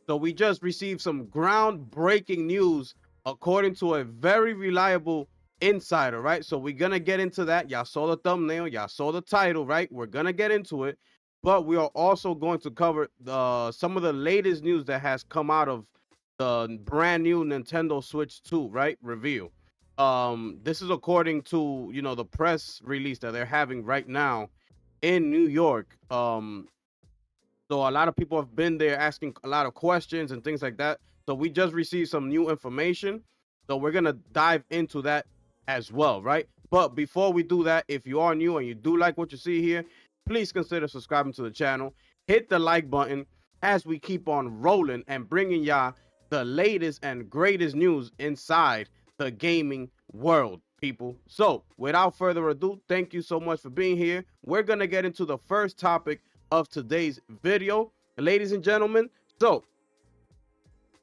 So we just received some groundbreaking news according to a very reliable insider, right? So we're gonna get into that. Y'all saw the thumbnail, y'all saw the title, right? We're gonna get into it, but we are also going to cover some of the latest news that has come out of the brand new Nintendo Switch 2, right? Review. This is according to the press release that they're having right now in New York. So a lot of people have been there asking a lot of questions and things like that. So we just received some new information. So we're gonna dive into that as well, right? But before we do that, if you are new and you do like what you see here, please consider subscribing to the channel. Hit the like button as we keep on rolling and bringing y'all the latest and greatest news inside the gaming world, people. So without further ado, thank you so much for being here. We're gonna get into the first topic of today's video, ladies and gentlemen. So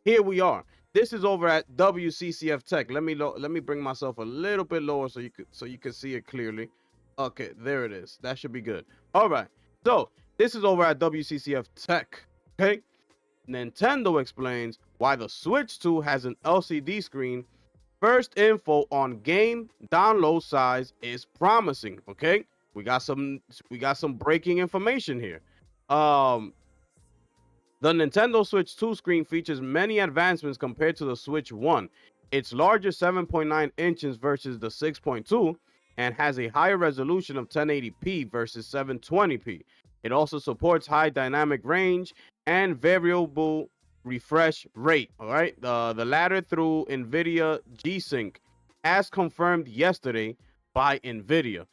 here we are. This is over at WCCF Tech. Let me bring myself a little bit lower so you can see it clearly. Okay, there it is. That should be good. All right. So this is over at WCCF Tech. Okay. Nintendo explains why the Switch 2 has an LCD screen. First info on game download size is promising. Okay, we got some breaking information here. Um, the Nintendo Switch 2 screen features many advancements compared to the Switch 1. It's larger 7.9 inches versus the 6.2 and has a higher resolution of 1080p versus 720p. It also supports high dynamic range and variable refresh rate. All right, the latter through NVIDIA G-Sync, as confirmed yesterday by NVIDIA,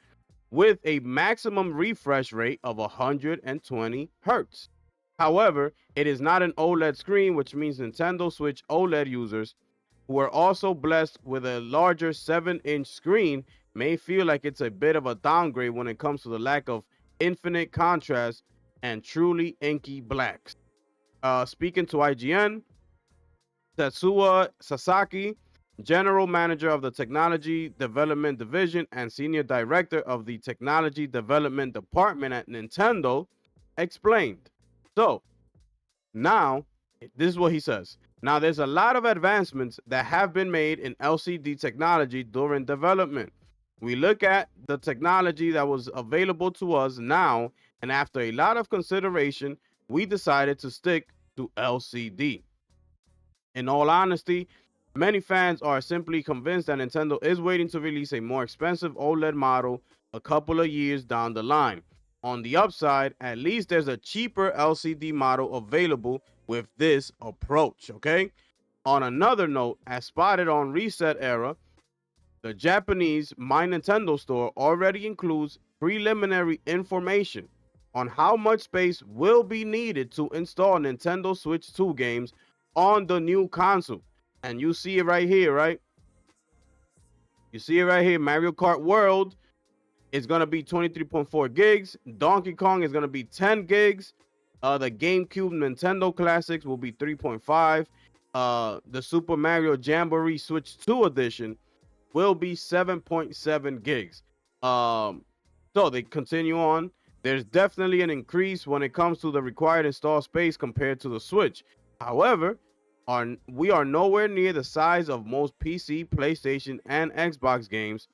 with a maximum refresh rate of 120 hertz. However, it is not an OLED screen, which means Nintendo Switch OLED users who are also blessed with a larger 7-inch screen may feel like it's a bit of a downgrade when it comes to the lack of infinite contrast and truly inky blacks. Speaking to IGN, Tetsuya Sasaki, General Manager of the Technology Development Division and Senior Director of the Technology Development Department at Nintendo, explained. So, now, this is what he says. Now, there's a lot of advancements that have been made in LCD technology during development. We look at the technology that was available to us now, and after a lot of consideration, we decided to stick to LCD. In all honesty, many fans are simply convinced that Nintendo is waiting to release a more expensive OLED model a couple of years down the line. On the upside, at least there's a cheaper LCD model available with this approach, okay? On another note, as spotted on Reset Era, the Japanese My Nintendo store already includes preliminary information on how much space will be needed to install Nintendo Switch 2 games on the new console. And you see it right here, right? You see it right here. Mario Kart World is going to be 23.4 gigs. Donkey Kong is going to be 10 gigs. The GameCube Nintendo Classics will be 3.5. The Super Mario Jamboree Switch 2 edition will be 7.7 gigs. So they continue on. There's definitely an increase when it comes to the required install space compared to the Switch. However, we are nowhere near the size of most PC, PlayStation, and Xbox games,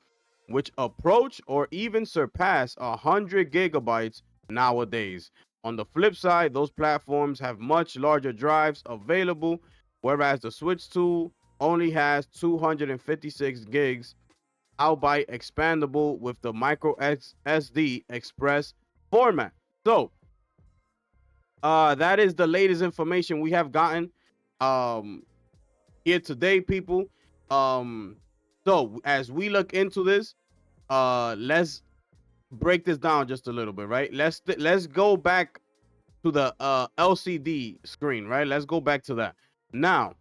which approach or even surpass 100 gigabytes nowadays. On the flip side, those platforms have much larger drives available, whereas the Switch 2 only has 256 gigs, albeit expandable with the micro SD Express format. So, that is the latest information we have gotten um, here today, people. Um, so as we look into this, let's break this down just a little bit, right? Let's go back to the LCD screen, right? Let's go back to that. Now,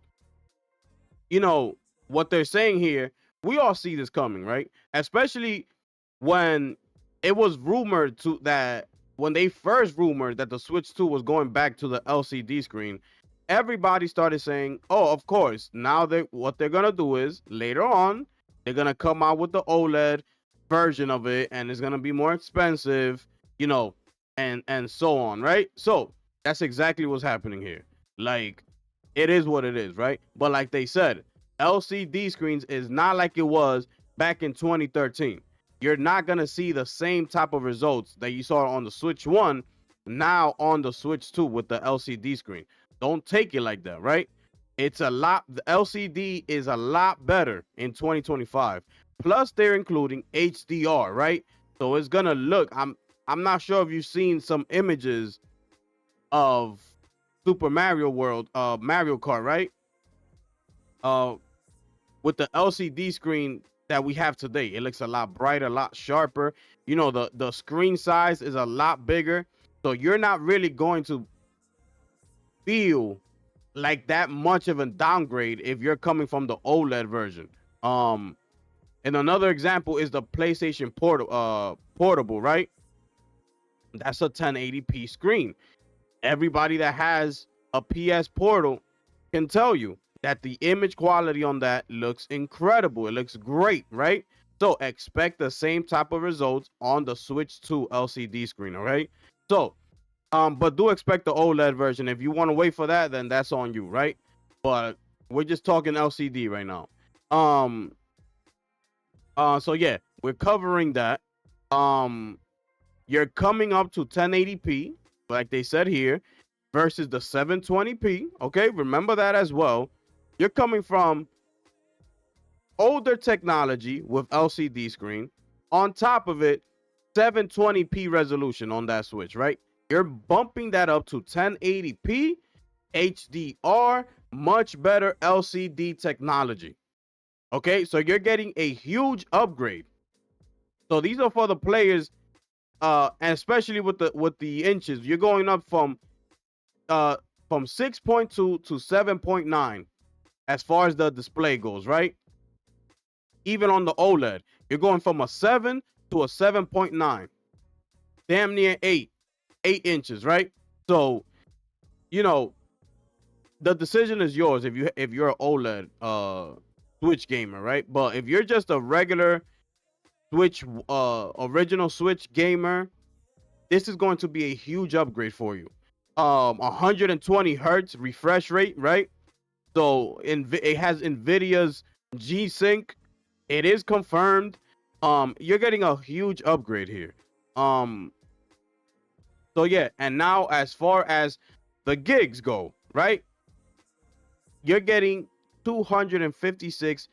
what they're saying here, we all see this coming, right? Especially when it was rumored to that when they first rumored that the Switch 2 was going back to the LCD screen, everybody started saying, "Oh, of course." Now what they're gonna do is later on they're gonna come out with the OLED version of it, and it's gonna be more expensive, you know, and so on, right? So that's exactly what's happening here. Like it is what it is, right? But like they said, LCD screens is not like it was back in 2013. You're not gonna see the same type of results that you saw on the Switch 1 now on the Switch 2 with the LCD screen. Don't take it like that, right? It's a lot, the LCD is a lot better in 2025. Plus they're including HDR, right? So it's gonna look, I'm not sure if you've seen some images of Super Mario World, Mario Kart, right? Uh, with the LCD screen that we have today, it looks a lot brighter, a lot sharper. You know, the screen size is a lot bigger, so you're not really going to feel like that much of a downgrade if you're coming from the OLED version. Um, and another example is the PlayStation Portable, right? That's a 1080p screen. Everybody that has a PS Portal can tell you that the image quality on that looks incredible. It looks great, right? So expect the same type of results on the Switch 2 LCD screen, all right? So, but do expect the OLED version. If you want to wait for that, then that's on you, right? But we're just talking LCD right now. Um, so yeah, we're covering that. Um, you're coming up to 1080p, like they said here, versus the 720p. Okay, remember that as well. You're coming from older technology with LCD screen. On top of it, 720p resolution on that Switch, right? You're bumping that up to 1080p, HDR, much better LCD technology. Okay, so you're getting a huge upgrade. So these are for the players, and especially with the inches, you're going up uh from 6.2 to 7.9 as far as the display goes, right? Even on the OLED, you're going from a 7 to a 7.9, damn near 8 inches, right? So, you know, the decision is yours if you're an OLED Switch gamer, right? But if you're just a regular Switch original Switch gamer, this is going to be a huge upgrade for you. 120 hertz refresh rate, right? So it has Nvidia's G-Sync. It is confirmed. You're getting a huge upgrade here. Um, so yeah, and now as far as the gigs go, right? You're getting 256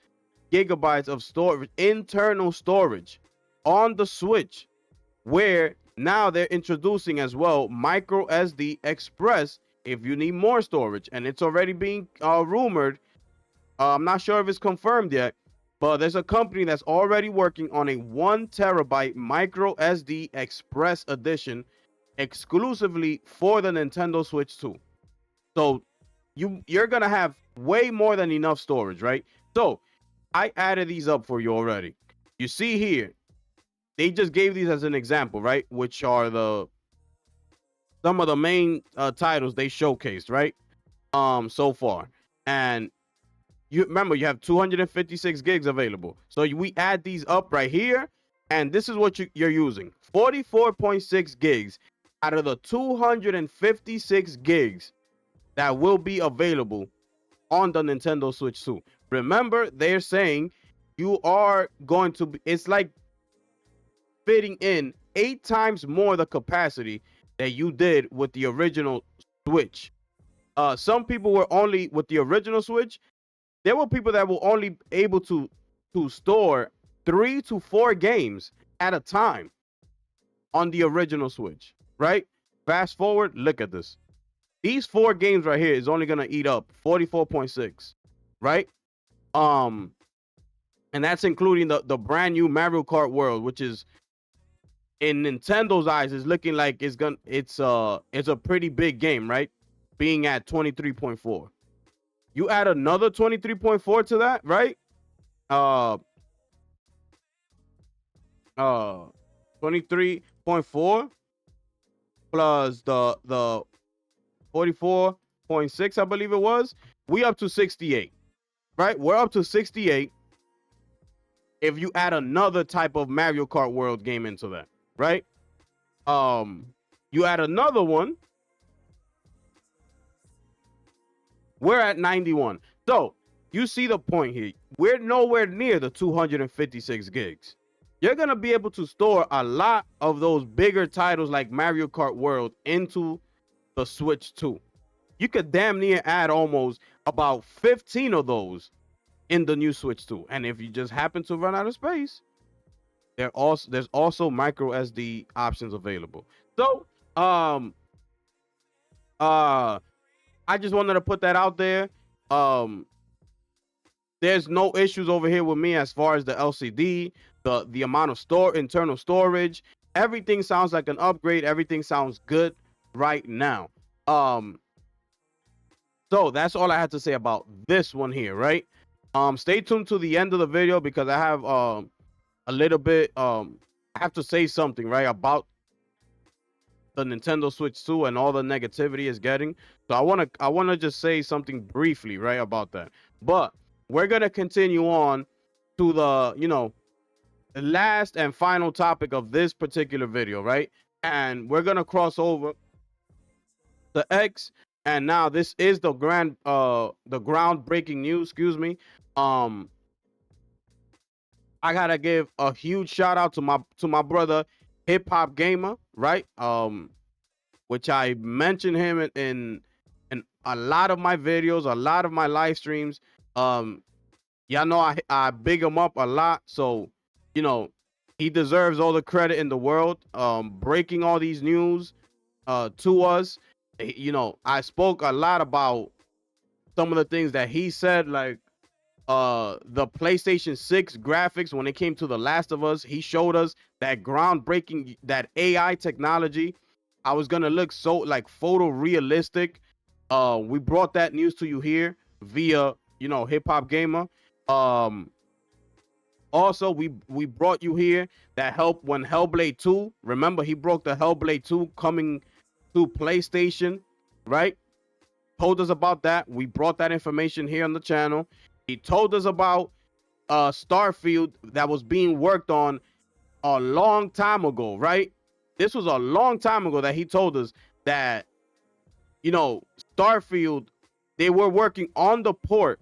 gigabytes of storage, internal storage on the Switch, where now they're introducing as well micro SD Express if you need more storage, and it's already being rumored. I'm not sure if it's confirmed yet, but there's a company that's already working on a 1 terabyte micro SD Express edition exclusively for the Nintendo Switch 2. So you're gonna have way more than enough storage, right? So I added these up for you already. You see here, they just gave these as an example, right? Which are some of the main titles they showcased, right? So far, and you remember you have 256 gigs available. So we add these up right here, and this is what you're using: 44.6 gigs out of the 256 gigs that will be available on the Nintendo Switch 2. Remember, they're saying you are going to be, it's like fitting in 8 times more the capacity that you did with the original Switch. Some people were only with the original Switch. There were people that were only able to store 3 to 4 games at a time on the original Switch, right? Fast forward, look at this. These 4 games right here is only gonna eat up 44.6, right? Um, and that's including the brand new Mario Kart World, which is in Nintendo's eyes is looking like it's a pretty big game, right? Being at 23.4. You add another 23.4 to that, right? Uh 23.4 plus the 44.6, I believe it was. We up to 68, right? We're up to 68 if you add another type of Mario Kart World game into that, right? You add another one, We're at 91. So you see the point here. We're nowhere near the 256 gigs. You're gonna be able to store a lot of those bigger titles like Mario Kart World into the Switch 2. You could damn near add almost about 15 of those in the new Switch 2. And if you just happen to run out of space, there's also micro SD options available. So uh I just wanted to put that out there. Um there's no issues over here with me as far as the LCD, the amount of internal storage. Everything sounds like an upgrade. Everything sounds good right now. So that's all I had to say about this one here, right? Stay tuned to the end of the video because I have a little bit I have to say something, right, about the Nintendo Switch 2 and all the negativity is getting. So I want to just say something briefly, right, about that. But we're going to continue on to the, the last and final topic of this particular video, right? And we're going to cross over the X, and now this is the groundbreaking news, excuse me. I gotta give a huge shout out to my brother Hip Hop Gamer, right? Which I mentioned him in a lot of my videos, a lot of my live streams. Y'all know I big him up a lot, so he deserves all the credit in the world. Breaking all these news to us. I spoke a lot about some of the things that he said, like the PlayStation 6 graphics when it came to The Last of Us. He showed us that groundbreaking, that AI technology. I was gonna look so like photorealistic. We brought that news to you here via Hip Hop Gamer. Also we brought you here that help when Hellblade 2. Remember, he broke the Hellblade 2 coming to PlayStation, right? Told us about that. We brought that information here on the channel. He told us about Starfield that was being worked on a long time ago, right? This was a long time ago that he told us that, Starfield, they were working on the port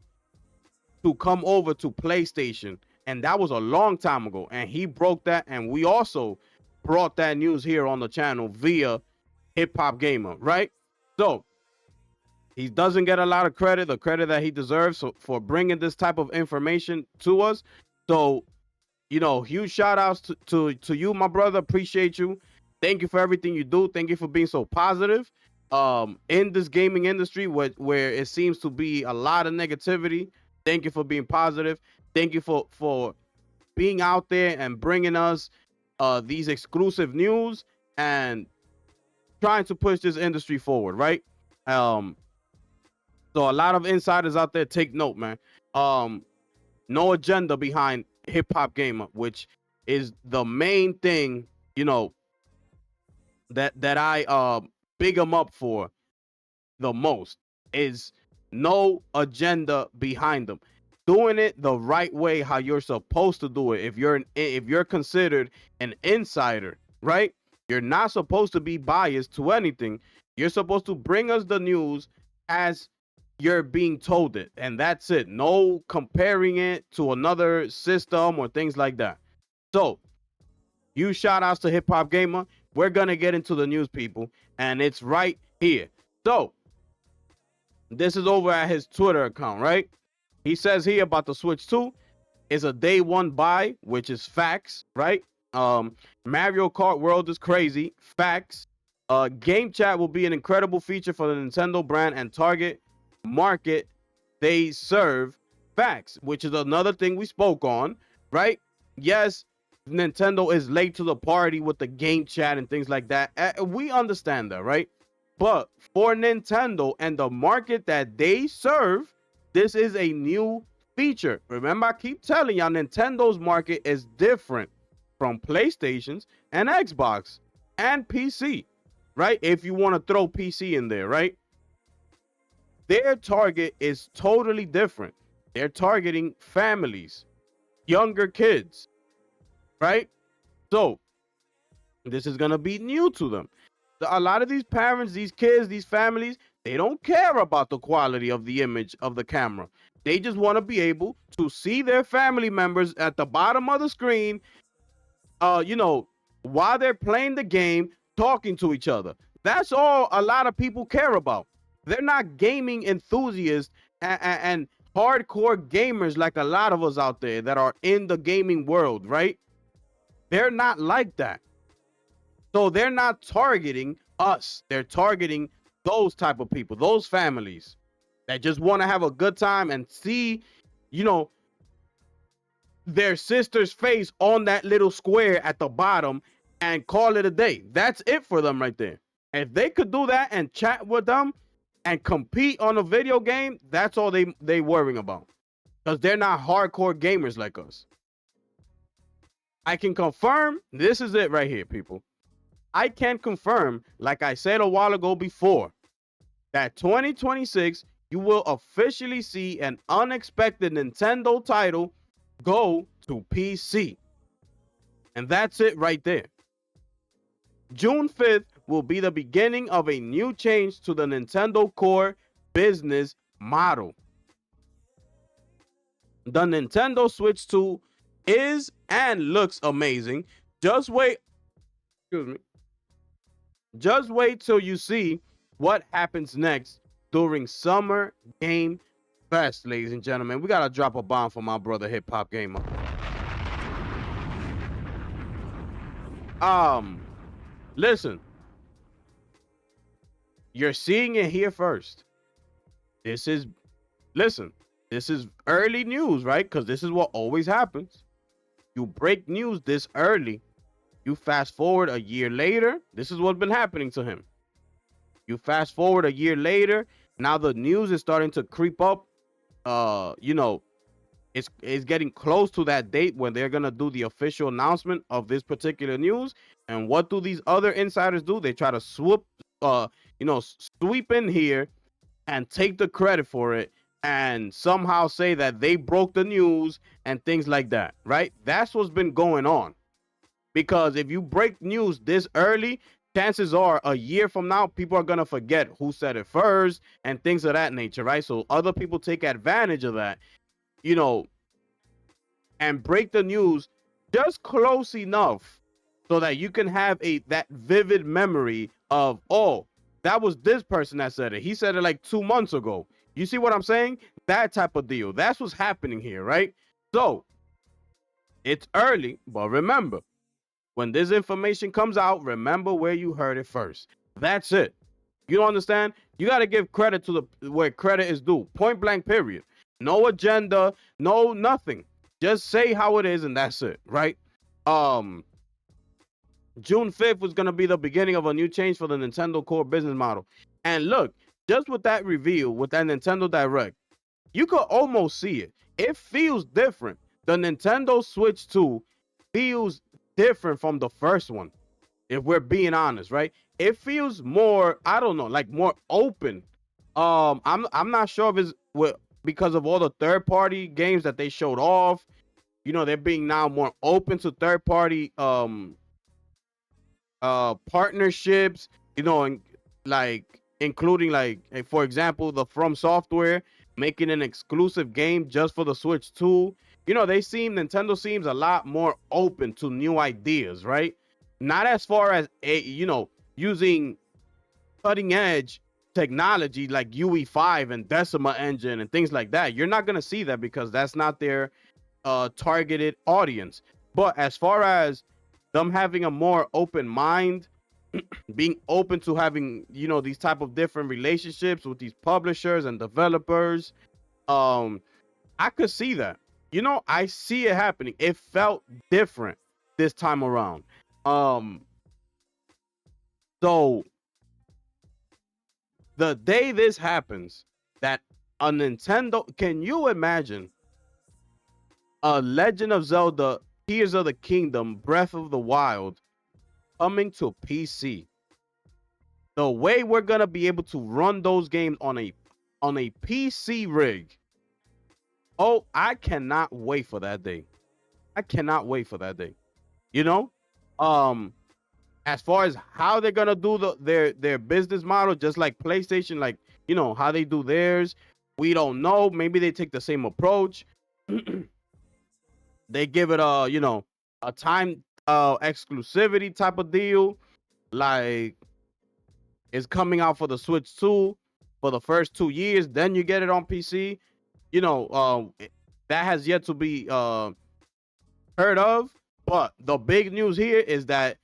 to come over to PlayStation. And that was a long time ago. And he broke that. And we also brought that news here on the channel via Hip Hop Gamer, right? So he doesn't get a lot of credit, the credit that he deserves for bringing this type of information to us. So, huge shout outs to you, my brother. Appreciate you. Thank you for everything you do. Thank you for being so positive in this gaming industry where it seems to be a lot of negativity. Thank you for being positive. Thank you for being out there and bringing us these exclusive news and trying to push this industry forward, right? So a lot of insiders out there, take note, man. No agenda behind Hip Hop Gamer, which is the main thing, that I big him up for the most, is no agenda behind them. Doing it the right way, how you're supposed to do it. If you're considered an insider, right? You're not supposed to be biased to anything. You're supposed to bring us the news as you're being told it, and that's it. No comparing it to another system or things like that. So, huge shout outs to Hip Hop Gamer. We're gonna get into the news, people, and it's right here. So, this is over at his Twitter account, right? He says here about the Switch 2 is a day one buy, which is facts, right? Mario Kart World is crazy, facts. Game chat will be an incredible feature for the Nintendo brand and target market they serve, facts, which is another thing we spoke on, right? Yes, Nintendo is late to the party with the game chat and things like that. We understand that, right? But for Nintendo and the market that they serve, this is a new feature. Remember, I keep telling y'all, Nintendo's market is different from PlayStation's and Xbox and PC, right? If you want to throw PC in there, right? Their target is totally different. They're targeting families, younger kids, right? So this is going to be new to them. A lot of these parents, these kids, these families, They don't care about the quality of the image of the camera. They just want to be able to see their family members at the bottom of the screen, you know, while they're playing the game, talking to each other. That's all a lot of people care about. They're not gaming enthusiasts and hardcore gamers like a lot of us out there that are in the gaming world, right? They're not like that. So they're not targeting us. They're targeting those type of people, those families that just want to have a good time and see, you know, their sister's face on that little square at the bottom and call it a day. That's it for them right there. If they could do that and chat with them and compete on a video game, that's all they worrying about. Because they're not hardcore gamers like us. I can confirm, this is it right here, people. I can confirm, like I said a while ago before, that 2026, you will officially see an unexpected Nintendo title go to PC. And that's it right there. June 5th will be the beginning of a new change to the Nintendo Core business model. The Nintendo Switch 2 is and looks amazing. Just wait. Excuse me. Just wait till you see what happens next during Summer Game Fest, ladies and gentlemen. We gotta drop a bomb for my brother Hip Hop Gamer. Listen. You're seeing it here first. This is early news, right? Because this is what always happens. You break news this early. You fast forward a year later. This is what's been happening to him. You fast forward a year later. Now the news is starting to creep up. You know, it's getting close to that date when they're gonna do the official announcement of this particular news. And what do these other insiders do? They try to sweep in here and take the credit for it and somehow say that they broke the news and things like that, right? That's what's been going on. Because if you break news this early, chances are a year from now, people are going to forget who said it first and things of that nature, right? So other people take advantage of that, you know, and break the news just close enough so that you can have that vivid memory of, oh, that was this person that said it. He said it like 2 months ago. You see what I'm saying? That type of deal. That's what's happening here, right? So it's early, but remember, when this information comes out, remember where you heard it first. That's it. You don't understand? You got to give credit to where credit is due. Point blank, period. No agenda, no nothing. Just say how it is, and that's it, right? June 5th was going to be the beginning of a new change for the Nintendo Core business model. And look, just with that reveal, with that Nintendo Direct, you could almost see it. It feels different. The Nintendo Switch 2 feels different from the first one, if we're being honest, right? It feels more, I don't know, like more open. I'm not sure if it's because of all the third-party games that they showed off. You know, they're being now more open to third-party partnerships, you know, and like including like, for example, the From Software making an exclusive game just for the Switch 2. You know, Nintendo seems a lot more open to new ideas, right? Not as far as using cutting edge technology like UE5 and Decima Engine and things like that. You're not going to see that because that's not their targeted audience. But as far as them having a more open mind, being open to having, you know, these type of different relationships with these publishers and developers, I could see that. You know, I see it happening. It felt different this time around. So the day this happens, that a Nintendo, can you imagine a Legend of Zelda Tears of the Kingdom Breath of the Wild coming to PC? The way we're gonna be able to run those games on a PC rig. Oh, I cannot wait for that day. I cannot wait for that day. You know, as far as how they're gonna do their business model, just like PlayStation, like, how they do theirs. We don't know. Maybe they take the same approach. They give it a time exclusivity type of deal. Like, it's coming out for the Switch 2 for the first 2 years, then you get it on PC. That has yet to be heard of. But the big news here is that,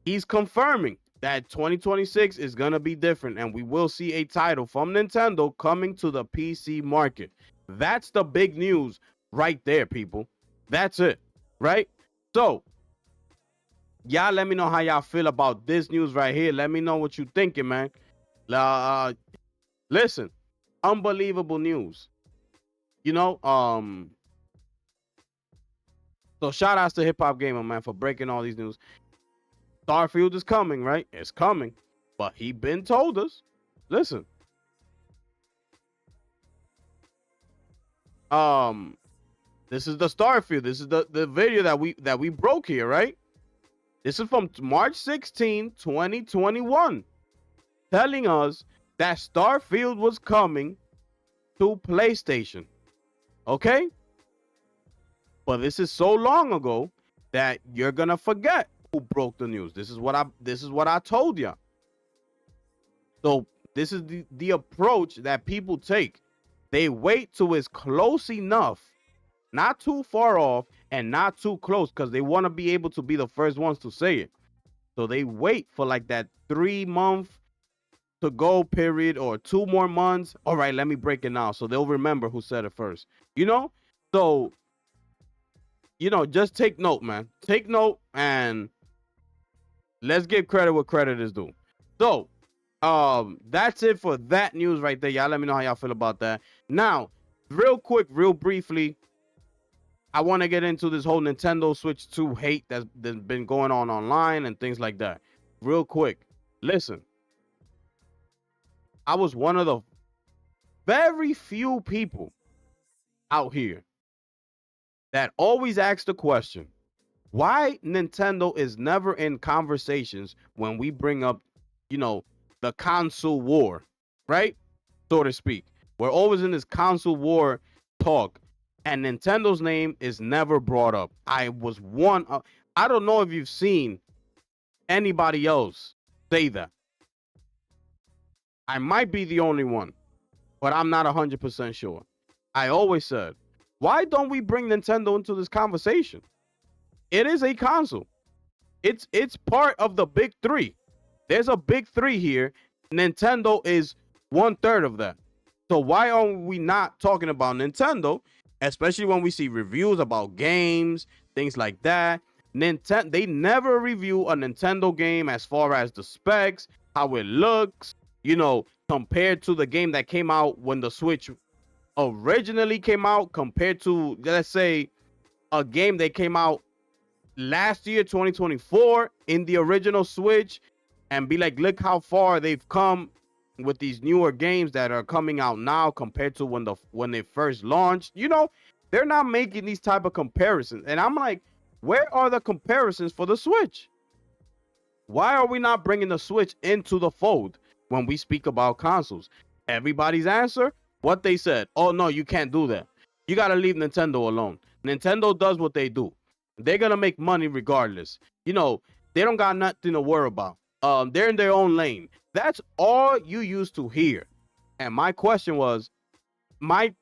he's confirming that 2026 is going to be different, and we will see a title from Nintendo coming to the PC market. That's the big news right there, people. That's it, right? So, y'all let me know how y'all feel about this news right here. Let me know what you thinking, man. Listen, unbelievable news. So shout outs to Hip Hop Gamer, man, for breaking all these news. Starfield is coming, right? It's coming. But he been told us. Listen. This is the Starfield. This is the video that we broke here, right? This is from March 16, 2021. Telling us that Starfield was coming to PlayStation. Okay? But this is so long ago that you're gonna forget who broke the news. This is what I told you. So this is the approach that people take. They wait till it's close enough, not too far off and not too close, because they want to be able to be the first ones to say it. So they wait for like that 3-month to go period or 2 more months. All right, let me break it now, so they'll remember who said it first. So just take note, man. Take note, and let's give credit where credit is due. So, that's it for that news right there. Y'all let me know how y'all feel about that. Now, real quick, real briefly, I want to get into this whole Nintendo Switch 2 hate that's been going on online and things like that. Real quick, listen. I was one of the very few people out here that always asks the question, why Nintendo is never in conversations when we bring up, the console war, right? So to speak. We're always in this console war talk, and Nintendo's name is never brought up. I don't know if you've seen anybody else say that. I might be the only one, but I'm not 100% sure. I always said, why don't we bring Nintendo into this conversation? It is a console. It's part of the big three. There's a big three here. Nintendo is 1/3 of that. So why are we not talking about Nintendo, especially when we see reviews about games, things like that? They never review a Nintendo game as far as the specs, how it looks, compared to the game that came out when the Switch originally came out, compared to, let's say, a game that came out last year, 2024, in the original Switch, and be like, look how far they've come with these newer games that are coming out now compared to when they first launched. They're not making these type of comparisons. And I'm like, where are the comparisons for the Switch? Why are we not bringing the Switch into the fold when we speak about consoles? Everybody's answer, what they said. Oh, no, you can't do that. You got to leave Nintendo alone. Nintendo does what they do. They're going to make money regardless. They don't got nothing to worry about. They're in their own lane. That's all you used to hear. And my question was, my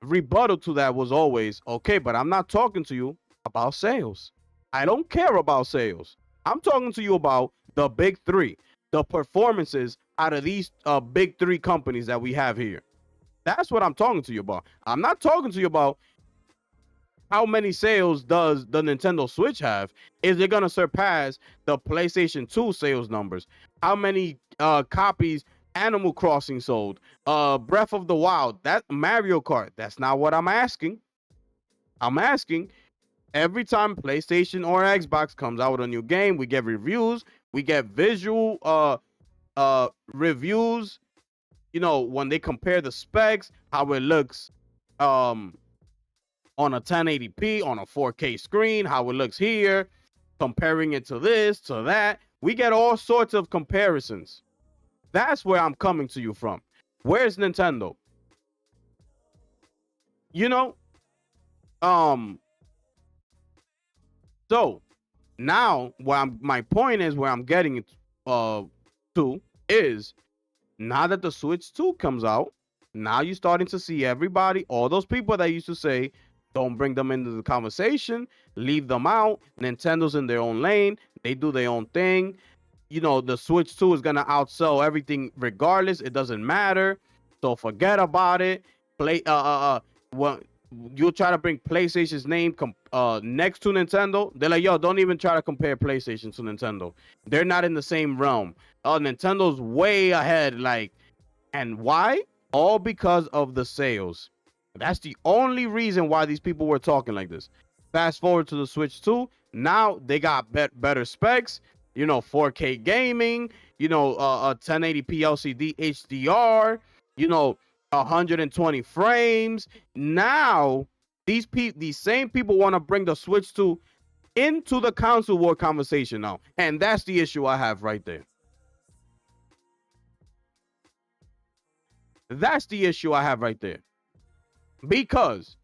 rebuttal to that was always, okay, but I'm not talking to you about sales. I don't care about sales. I'm talking to you about the big three, the performances out of these big three companies that we have here. That's what I'm talking to you about. I'm not talking to you about how many sales does the Nintendo Switch have? Is it going to surpass the PlayStation 2 sales numbers? How many copies Animal Crossing sold? Breath of the Wild, that Mario Kart. That's not what I'm asking. I'm asking, every time PlayStation or Xbox comes out with a new game, we get reviews, we get visual reviews, when they compare the specs, how it looks on a 1080p, on a 4K screen, how it looks here, comparing it to this, to that. We get all sorts of comparisons. That's where I'm coming to you from. Where's Nintendo? You know, um, so now my point is where I'm getting it to is now that the Switch 2 comes out, now you're starting to see everybody, all those people that used to say, don't bring them into the conversation, leave them out. Nintendo's in their own lane, they do their own thing. You know, the Switch 2 is gonna outsell everything regardless. It doesn't matter. So forget about it. Play well, you'll try to bring PlayStation's name next to Nintendo. They're like, yo, don't even try to compare PlayStation to Nintendo. They're not in the same realm. Nintendo's way ahead. Like, and why? All because of the sales. That's the only reason why these people were talking like this. Fast forward to the Switch 2. Now they got better specs, you know, 4K gaming, you know, 1080p LCD HDR, you know, 120 frames. Now these same people want to bring the Switch 2 into the console war conversation now, and that's the issue I have right there. That's the issue I have right there. Because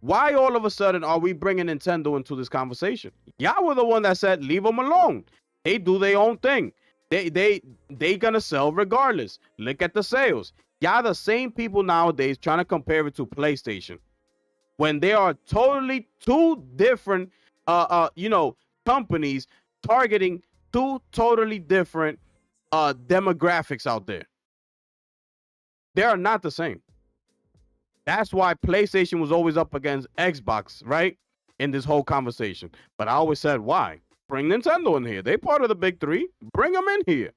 why all of a sudden are we bringing Nintendo into this conversation? Y'all were the one that said leave them alone. They do their own thing. They gonna sell regardless. Look at the sales. Y'all the same people nowadays trying to compare it to PlayStation when they are totally two different you know, companies targeting two totally different demographics out there. They are not the same. That's why PlayStation was always up against Xbox, right? In this whole conversation. But I always said, why? Bring Nintendo in here. They part of the big three. Bring them in here.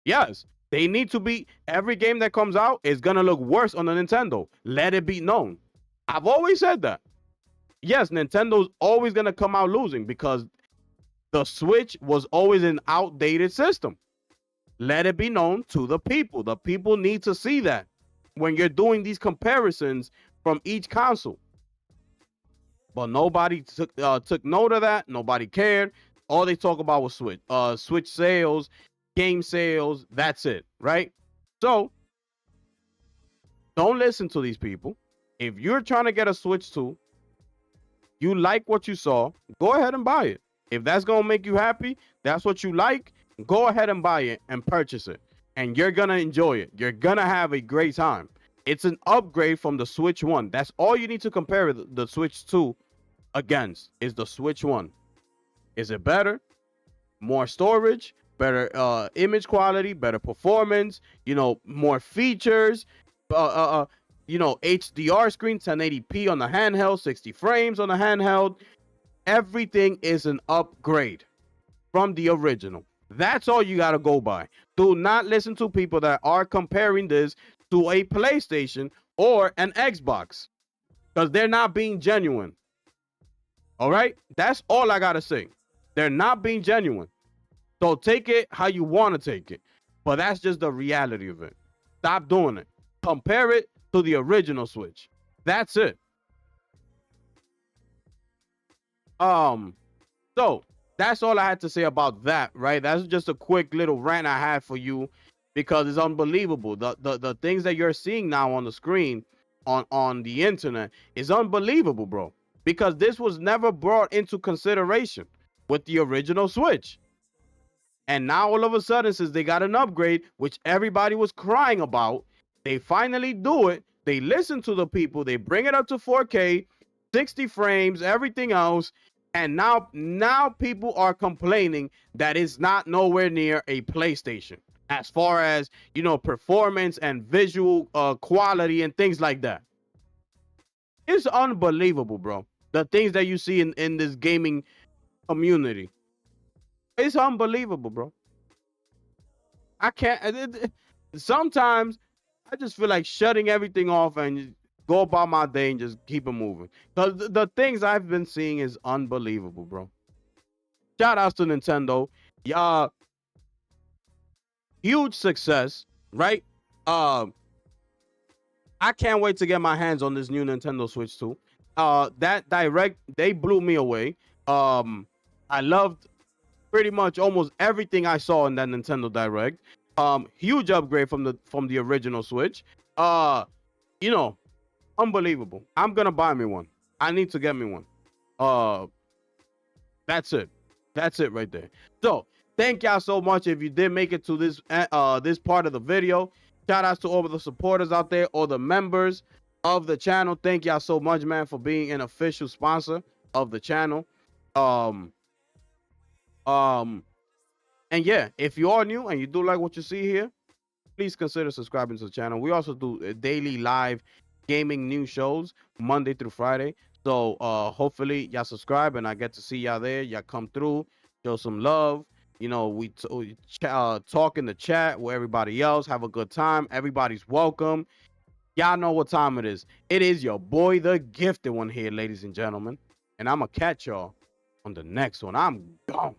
Yes, they need to be. Every game that comes out is going to look worse on the Nintendo. Let it be known. I've always said that. Yes, Nintendo's always going to come out losing because the Switch was always an outdated system. Let it be known to the people. The people need to see that when you're doing these comparisons from each console. But nobody took note of that. Nobody cared. All they talk about was Switch sales, game sales. That's it, right? So don't listen to these people. If you're trying to get a Switch 2, you like what you saw, go ahead and buy it. If that's gonna make you happy, that's what you like, go ahead and buy it and purchase it. And you're gonna enjoy it. You're gonna have a great time. It's an upgrade from the Switch 1. That's all you need to compare the Switch 2 against is the Switch 1. Is it better? More storage, better image quality, better performance, you know, more features, you know, HDR screen, 1080p on the handheld, 60 frames on the handheld. Everything is an upgrade from the original. That's all you got to go by. Do not listen to people that are comparing this to a PlayStation or an Xbox because they're not being genuine. All right? That's all I got to say. They're not being genuine. So take it how you want to take it. But that's just the reality of it. Stop doing it. Compare it to the original Switch. That's it. So that's all I had to say about that, right? That's just a quick little rant I had for you because it's unbelievable. The things that you're seeing now on the screen on the internet is unbelievable, bro. Because this was never brought into consideration with the original Switch. And now all of a sudden, since they got an upgrade, which everybody was crying about, they finally do it. They listen to the people. They bring it up to 4K, 60 frames, everything else. And now people are complaining that it's not nowhere near a PlayStation as far as, you know, performance and visual quality and things like that. It's unbelievable, bro. The things that you see in this gaming community. It's unbelievable, bro. I can't. Sometimes I just feel like shutting everything off and go about my day and just keep it moving. Because the things I've been seeing is unbelievable, bro. Shout outs to Nintendo. Y'all, huge success, right? I can't wait to get my hands on this new Nintendo Switch 2. That direct, they blew me away. I loved pretty much almost everything I saw in that Nintendo Direct. Huge upgrade from the original Switch. You know, unbelievable. I'm gonna buy me one. I need to get me one. Uh, that's it. That's it right there. So thank y'all so much if you did make it to this part of the video. Shout outs to all of the supporters out there, all the members of the channel. Thank y'all so much, man, for being an official sponsor of the channel. Um, and yeah, if you are new and you do like what you see here, please consider subscribing to the channel. We also do daily live gaming news shows Monday through Friday. So hopefully y'all subscribe and I get to see y'all there. Y'all come through, show some love. You know, we talk in the chat with everybody else, have a good time. Everybody's welcome. Y'all know what time it is. It is your boy, the gifted one here, ladies and gentlemen. And I'm going to catch y'all on the next one. I'm gone.